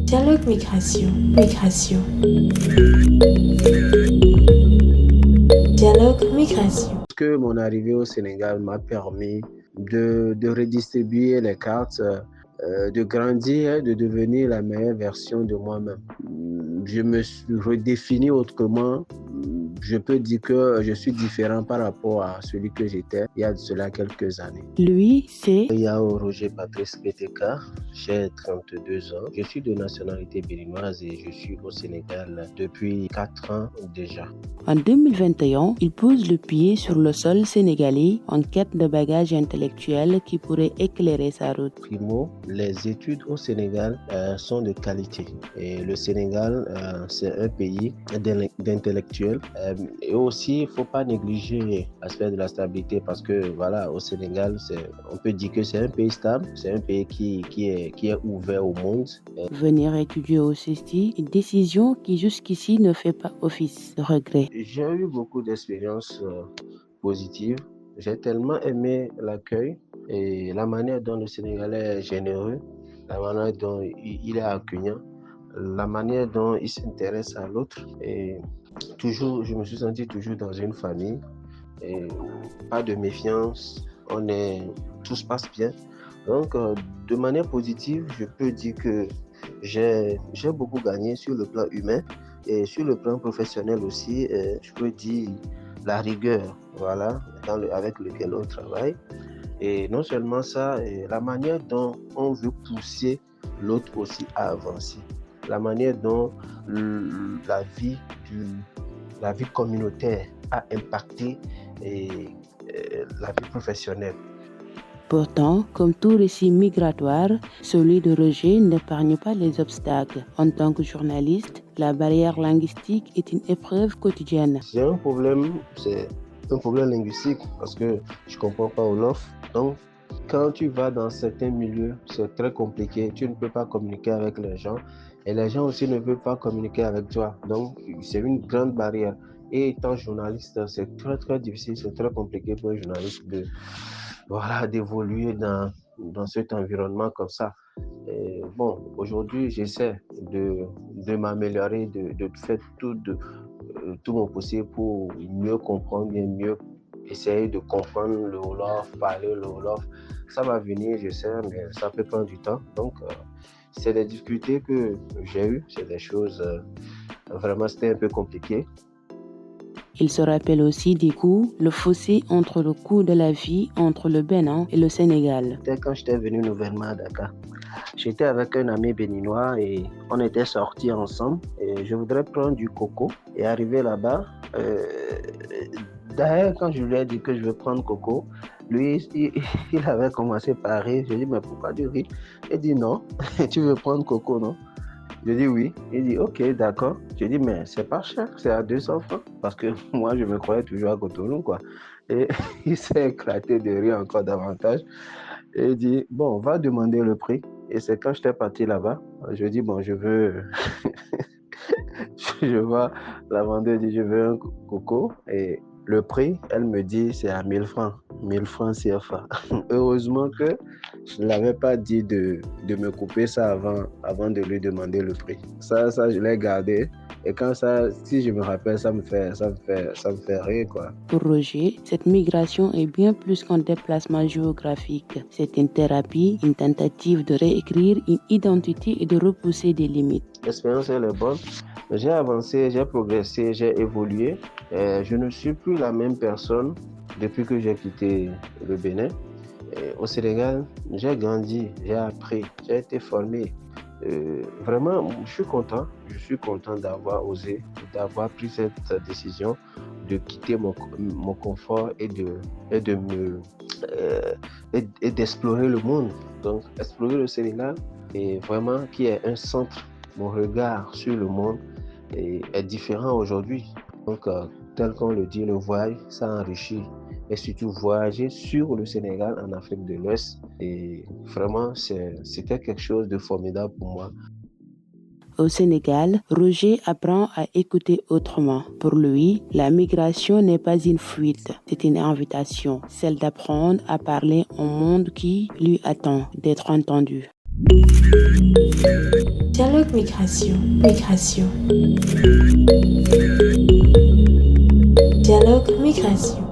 Dialogue migration. Migration. Dialogue migration. Que mon arrivée au Sénégal m'a permis de redistribuer les cartes, de grandir, de devenir la meilleure version de moi-même. Je me suis redéfini autrement. Je peux dire que je suis différent par rapport à celui que j'étais il y a de cela quelques années. Lui, c'est Yao Roger Patrice Beteka, j'ai 32 ans. Je suis de nationalité béninoise et je suis au Sénégal depuis 4 ans déjà. En 2021, il pose le pied sur le sol sénégalais en quête de bagages intellectuels qui pourraient éclairer sa route. Primo, les études au Sénégal sont de qualité. Et le Sénégal, c'est un pays d'intellectuels. Et aussi, il ne faut pas négliger l'aspect de la stabilité parce que voilà, au Sénégal, on peut dire que c'est un pays stable, c'est un pays qui est ouvert au monde. Venir étudier au CESTI, une décision qui jusqu'ici ne fait pas office de regret. J'ai eu beaucoup d'expériences positives. J'ai tellement aimé l'accueil et la manière dont le Sénégalais est généreux, la manière dont il est accueillant, la manière dont il s'intéresse à l'autre. Et toujours, je me suis senti toujours dans une famille. Et pas de méfiance, tout se passe bien. Donc, de manière positive, je peux dire que j'ai beaucoup gagné sur le plan humain et sur le plan professionnel aussi. Je peux dire la rigueur, voilà, avec laquelle on travaille. Et non seulement ça, la manière dont on veut pousser l'autre aussi à avancer. La manière dont la vie communautaire a impacté la vie professionnelle. Pourtant, comme tout récit migratoire, celui de Roger n'épargne pas les obstacles. En tant que journaliste, la barrière linguistique est une épreuve quotidienne. C'est un problème linguistique parce que je ne comprends pas Wolof. Donc, quand tu vas dans certains milieux, c'est très compliqué. Tu ne peux pas communiquer avec les gens et les gens aussi ne peuvent pas communiquer avec toi. Donc, c'est une grande barrière. Et étant journaliste, c'est très, très difficile, c'est très compliqué pour un journaliste d'évoluer dans cet environnement comme ça. Et bon, aujourd'hui, j'essaie de m'améliorer, de faire tout mon possible pour mieux comprendre, mieux essayer de comprendre le Wolof, parler le Wolof. Ça va venir, je sais, mais ça peut prendre du temps. Donc, c'est des difficultés que j'ai eues, c'est des choses, vraiment, c'était un peu compliqué. Il se rappelle aussi des coûts, le fossé entre le coût de la vie entre le Bénin et le Sénégal. C'était quand j'étais venu nouvellement à Dakar. J'étais avec un ami béninois et on était sortis ensemble. Et je voudrais prendre du coco et arriver là-bas. D'ailleurs, quand je lui ai dit que je veux prendre coco, lui, il avait commencé par rire. Je lui ai dit, mais pourquoi du riz? Il dit non, tu veux prendre coco, non? Je dis oui. Il dit ok, d'accord. Je dis mais c'est pas cher, c'est à 200 francs. Parce que moi, je me croyais toujours à Cotonou, quoi. Et il s'est éclaté de rire encore davantage. Et il dit bon, on va demander le prix. Et c'est quand j'étais parti là-bas, je dis bon, je veux. Je vois la vendeuse dit je veux un coco. Et le prix, elle me dit c'est à 1000 francs. 1000 francs CFA. Heureusement que je ne l'avais pas dit de me couper ça avant de lui demander le prix. Ça je l'ai gardé. Et quand ça, si je me rappelle, ça me fait rire, quoi. Pour Roger, cette migration est bien plus qu'un déplacement géographique. C'est une thérapie, une tentative de réécrire une identité et de repousser des limites. L'expérience, elle est bonne. J'ai avancé, j'ai progressé, j'ai évolué. Je ne suis plus la même personne depuis que j'ai quitté le Bénin. Au Sénégal, j'ai grandi, j'ai appris, j'ai été formé. Vraiment, je suis content d'avoir osé, d'avoir pris cette décision de quitter mon confort et d'explorer le monde. Donc, explorer le Sénégal et vraiment qui est un centre. Mon regard sur le monde est différent aujourd'hui. Donc, tel qu'on le dit, le voyage, ça enrichit. Et surtout voyager sur le Sénégal en Afrique de l'Ouest. Et vraiment, c'était quelque chose de formidable pour moi. Au Sénégal, Roger apprend à écouter autrement. Pour lui, la migration n'est pas une fuite, c'est une invitation, celle d'apprendre à parler au monde qui lui attend d'être entendu. Dialogue migration, migration. Dialogue migration.